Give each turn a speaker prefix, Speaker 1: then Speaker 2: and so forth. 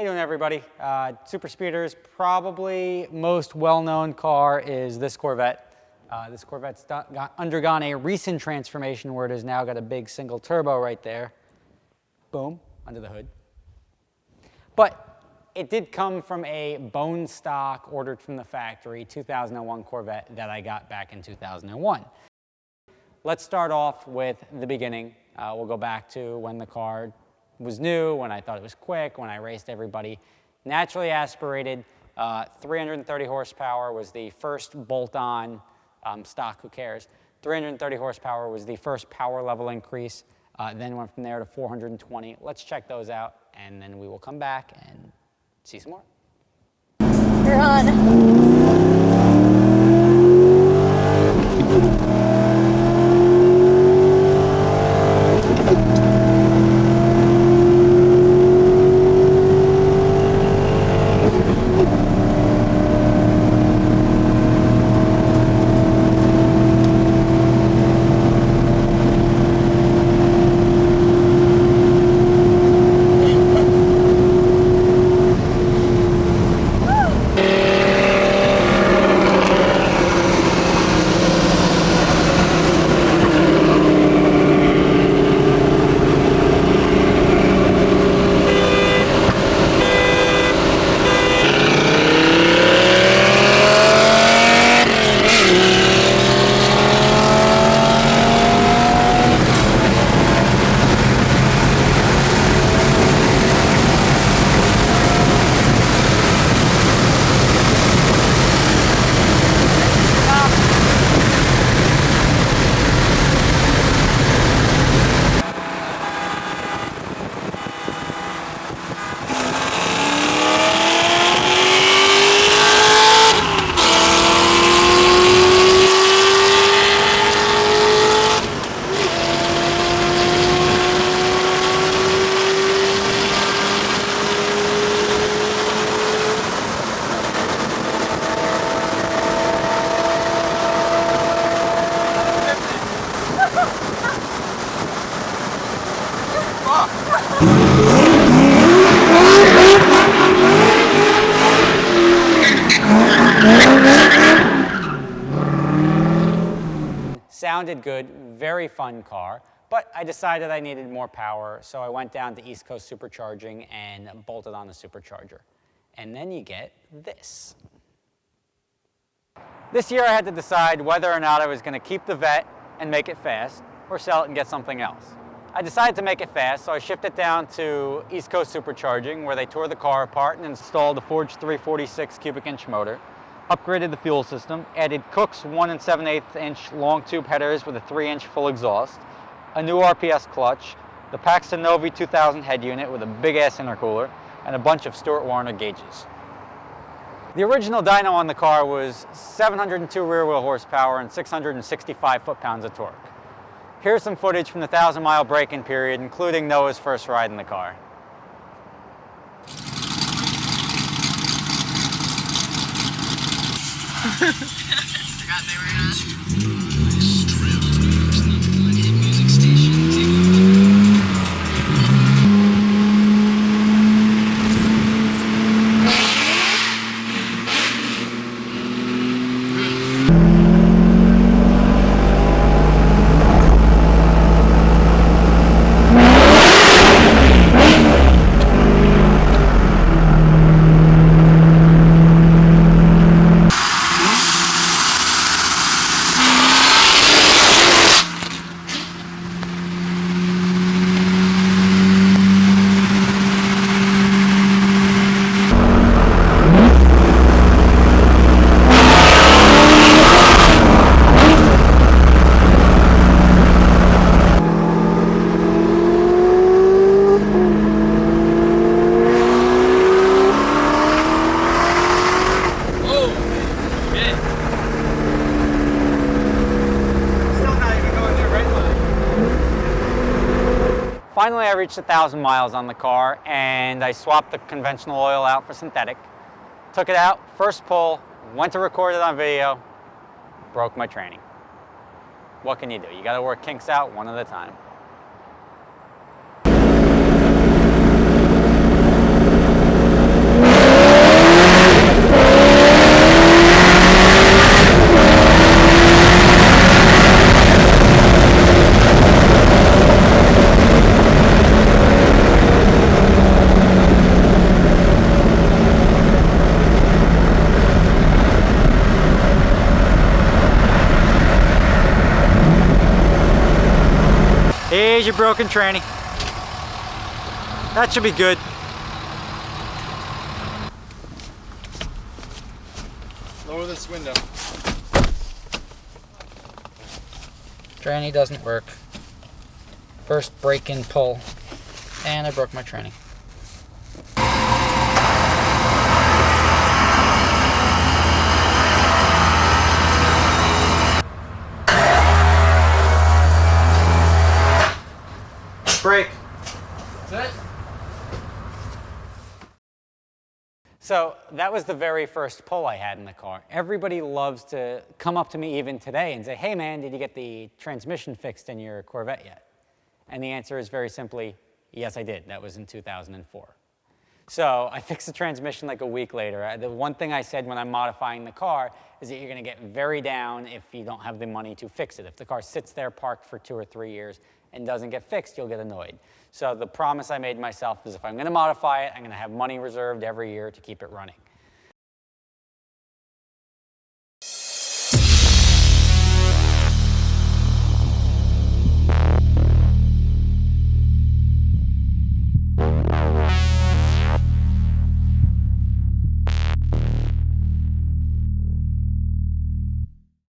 Speaker 1: How you doing, everybody? Super Speeders, probably most well-known car is this Corvette. This Corvette's undergone a recent transformation where it has now got a big single turbo right there. Boom, under the hood. But it did come from a bone stock, ordered from the factory, 2001 Corvette that I got back in 2001. Let's start off with the beginning. We'll go back to when the car was new, when I thought it was quick, when I raced everybody. Naturally aspirated, 330 horsepower was the first bolt-on stock, who cares? 330 horsepower was the first power level increase, then went from there to 420. Let's check those out, and then we will come back and see some more.
Speaker 2: You're on.
Speaker 1: Sounded good, very fun car, but I decided I needed more power, so I went down to East Coast Supercharging and bolted on the supercharger. And then you get this. This year I had to decide whether or not I was going to keep the Vette and make it fast, or sell it and get something else. I decided to make it fast, so I shipped it down to East Coast Supercharging, where they tore the car apart and installed a forged 346 cubic inch motor. Upgraded the fuel system, added Cook's 1 7/8 inch long tube headers with a 3-inch full exhaust, a new RPS clutch, the Paxton Novi 2000 head unit with a big ass intercooler, and a bunch of Stewart Warner gauges. The original dyno on the car was 702 rear wheel horsepower and 665 foot-pounds of torque. Here's some footage from the 1,000-mile break-in period, including Noah's first ride in the car.
Speaker 3: Forgot they were on.
Speaker 1: Finally, I reached 1,000 miles on the car, and I swapped the conventional oil out for synthetic. Took it out, first pull, went to record it on video, broke my training. What can you do? You gotta work kinks out one at a time. your broken tranny. That should be good.
Speaker 4: Lower this window.
Speaker 1: Tranny doesn't work. First break and pull. And I broke my tranny. Break.
Speaker 4: That's it?
Speaker 1: So that was the very first pull I had in the car. Everybody loves to come up to me even today and say, hey man, did you get the transmission fixed in your Corvette yet? And the answer is very simply, yes I did. That was in 2004. So I fixed the transmission like a week later. The one thing I said when I'm modifying the car is that you're gonna get very down if you don't have the money to fix it. If the car sits there parked for 2 or 3 years and doesn't get fixed, you'll get annoyed. So the promise I made myself is if I'm gonna modify it, I'm gonna have money reserved every year to keep it running.